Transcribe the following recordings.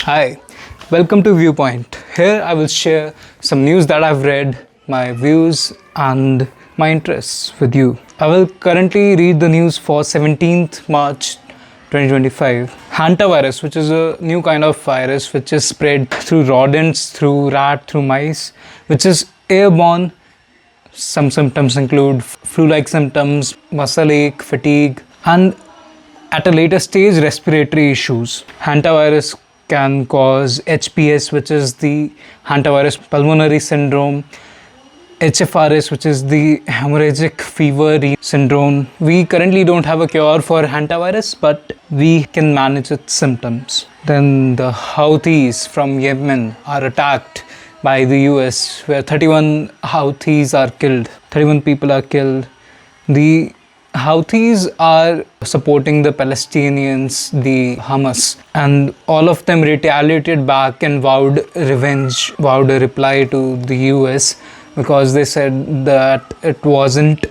Hi, welcome to Viewpoint. Here I will share some news that I've read, my views and my interests with you. I will currently read the news for 17th March 2025. Hantavirus, which is a new kind of virus which is spread through rodents, through rat, through mice, which is airborne. Some symptoms include flu-like symptoms, muscle ache, fatigue, and at a later stage, respiratory issues. Hantavirus can cause HPS, which is the hantavirus pulmonary syndrome, HFRS, which is the hemorrhagic fever syndrome. We currently don't have a cure for hantavirus, but we can manage its symptoms. Then the Houthis from Yemen are attacked by the US, where 31 Houthis are killed. 31 people are killed. The Houthis are supporting the Palestinians, the Hamas, and all of them retaliated back and vowed revenge, vowed a reply to the US, because they said that it wasn't,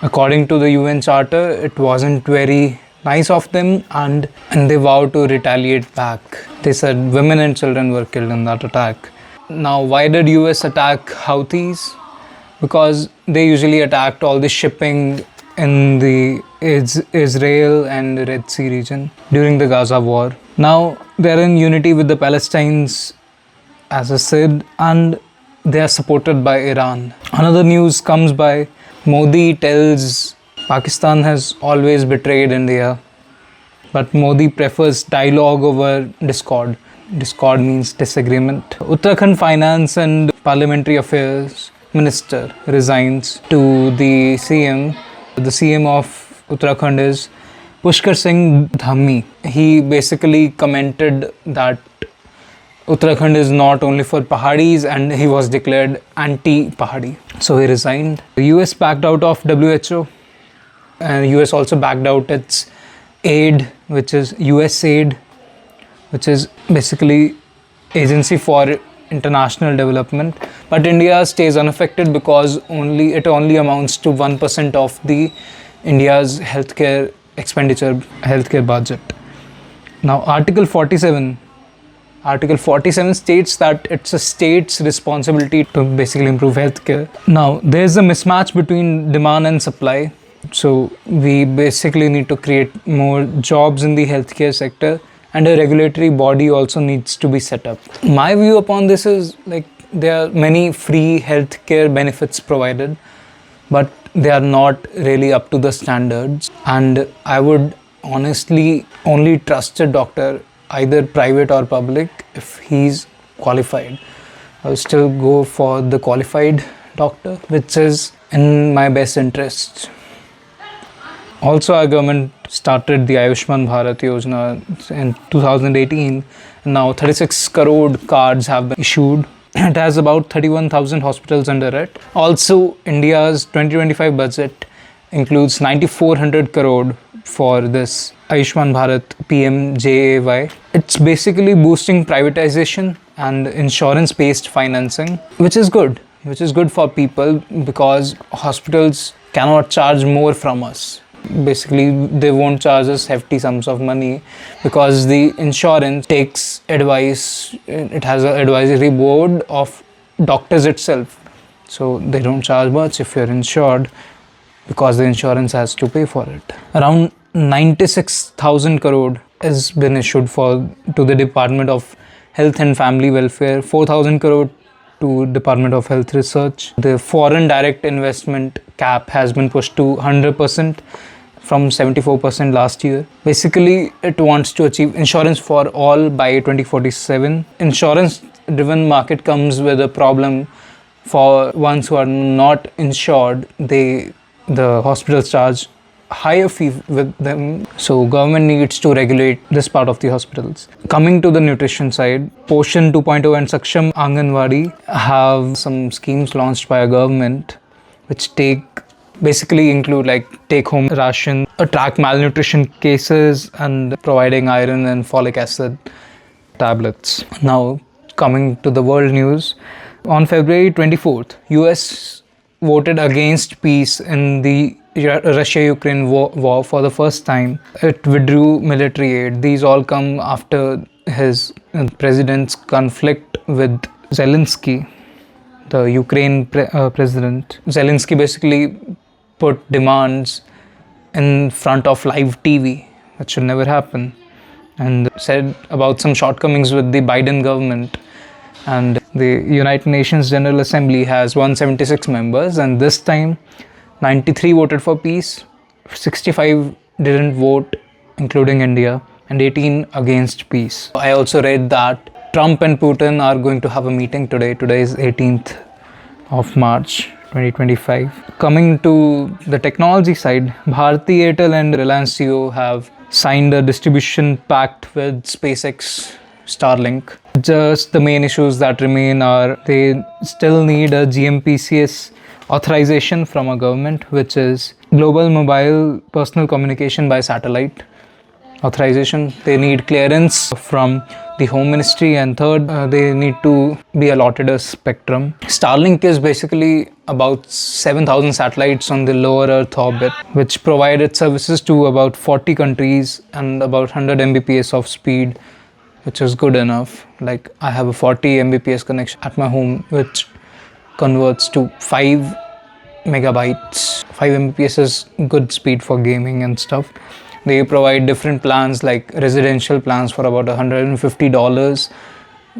according to the UN Charter, it wasn't very nice of them, and they vowed to retaliate back. They said women and children were killed in that attack. Now, why did US attack Houthis? Because they usually attacked all the shipping in the Israel and Red Sea region during the Gaza war. Now they are in unity with the Palestinians, as I said, and they are supported by Iran. Another news comes by Modi tells Pakistan has always betrayed India, but Modi prefers dialogue over discord. Discord means disagreement. Uttarakhand Finance and Parliamentary Affairs Minister resigns to the CM. The CM of Uttarakhand is Pushkar Singh Dhammi. He basically commented that Uttarakhand is not only for Pahadis, and he was declared anti-Pahadi. So he resigned. The US backed out of WHO, and US also backed out its aid, which is USAID, which is basically Agency for International Development. But India stays unaffected because it only amounts to 1% of the India's healthcare expenditure, healthcare budget. Now, Article 47 states that it's a state's responsibility to basically improve healthcare. Now, there's a mismatch between demand and supply. So we basically need to create more jobs in the healthcare sector, and a regulatory body also needs to be set up. My view upon this is, like, there are many free healthcare benefits provided, but they are not really up to the standards. And I would honestly only trust a doctor, either private or public, if he's qualified. I will still go for the qualified doctor, which is in my best interest. Also, our government started the Ayushman Bharat Yojana in 2018, and now 36 crore cards have been issued. It has about 31,000 hospitals under it. Also, India's 2025 budget includes 9,400 crore for this Ayushman Bharat PMJAY. It's basically boosting privatization and insurance-based financing, which is good for people, because hospitals cannot charge more from us. Basically, they won't charge us hefty sums of money because the insurance takes advice. It has an advisory board of doctors itself, so they don't charge much if you're insured, because the insurance has to pay for it. Around 96,000 crore has been issued to the Department of Health and Family Welfare, 4,000 crore to Department of Health Research. The foreign direct investment cap has been pushed to 100% from 74% last year. Basically, it wants to achieve insurance for all by 2047. Insurance-driven market comes with a problem. For ones who are not insured, the hospitals charge higher fee with them. So government needs to regulate this part of the hospitals. Coming to the nutrition side, Poshan 2.0 and Saksham Anganwadi have some schemes launched by a government, which basically include like take-home ration, track malnutrition cases, and providing iron and folic acid tablets. Now, coming to the world news, on February 24th, US voted against peace in the Russia-Ukraine war for the first time. It withdrew military aid. These all come after his president's conflict with Zelensky, the Ukraine president. Zelensky basically put demands in front of live TV, which should never happen, and said about some shortcomings with the Biden government. And the United Nations General Assembly has 176 members, and this time 93 voted for peace, 65 didn't vote, including India, and 18 against peace. I also read that Trump and Putin are going to have a meeting today. Today is 18th of March 2025. Coming to the technology side, Bharti Airtel and Reliance Jio have signed a distribution pact with SpaceX Starlink. Just the main issues that remain are they still need a GMPCS authorization from a government, which is Global Mobile Personal Communication by Satellite authorization. They need clearance from the Home Ministry, and third, they need to be allotted a spectrum. Starlink is basically about 7,000 satellites on the lower Earth orbit, which provide its services to about 40 countries and about 100 Mbps of speed, which is good enough. Like, I have a 40 Mbps connection at my home, which converts to 5 megabytes. 5 Mbps is good speed for gaming and stuff. They provide different plans, like residential plans for about $150,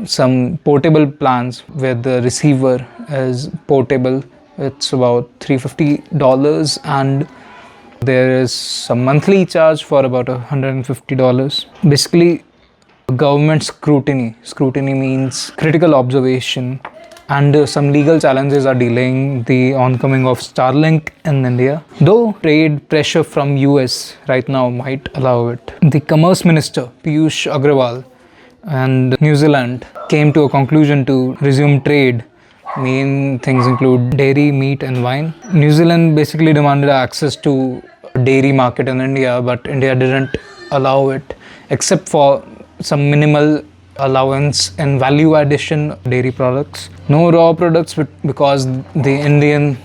some portable plans where the receiver is portable, it's about $350, and there is some monthly charge for about $150. Basically, government scrutiny means critical observation, and some legal challenges are delaying the oncoming of Starlink in India, though trade pressure from US right now might allow it. The Commerce Minister Piyush Agrawal and New Zealand came to a conclusion to resume trade. Main things include dairy, meat and wine. New Zealand basically demanded access to dairy market in India, but India didn't allow it, except for some minimal allowance in value addition dairy products. No raw products, because the Indian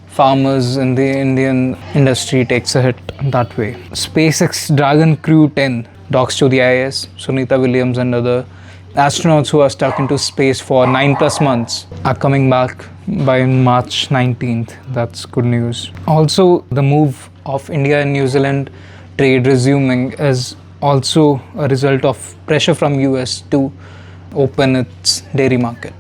farmers and the Indian industry takes a hit that way. SpaceX Dragon Crew 10 docks to the ISS. Sunita Williams and other astronauts who are stuck into space for 9+ months are coming back by March 19th. That's good news. Also, the move of India and New Zealand trade resuming is also a result of pressure from US to open its dairy market.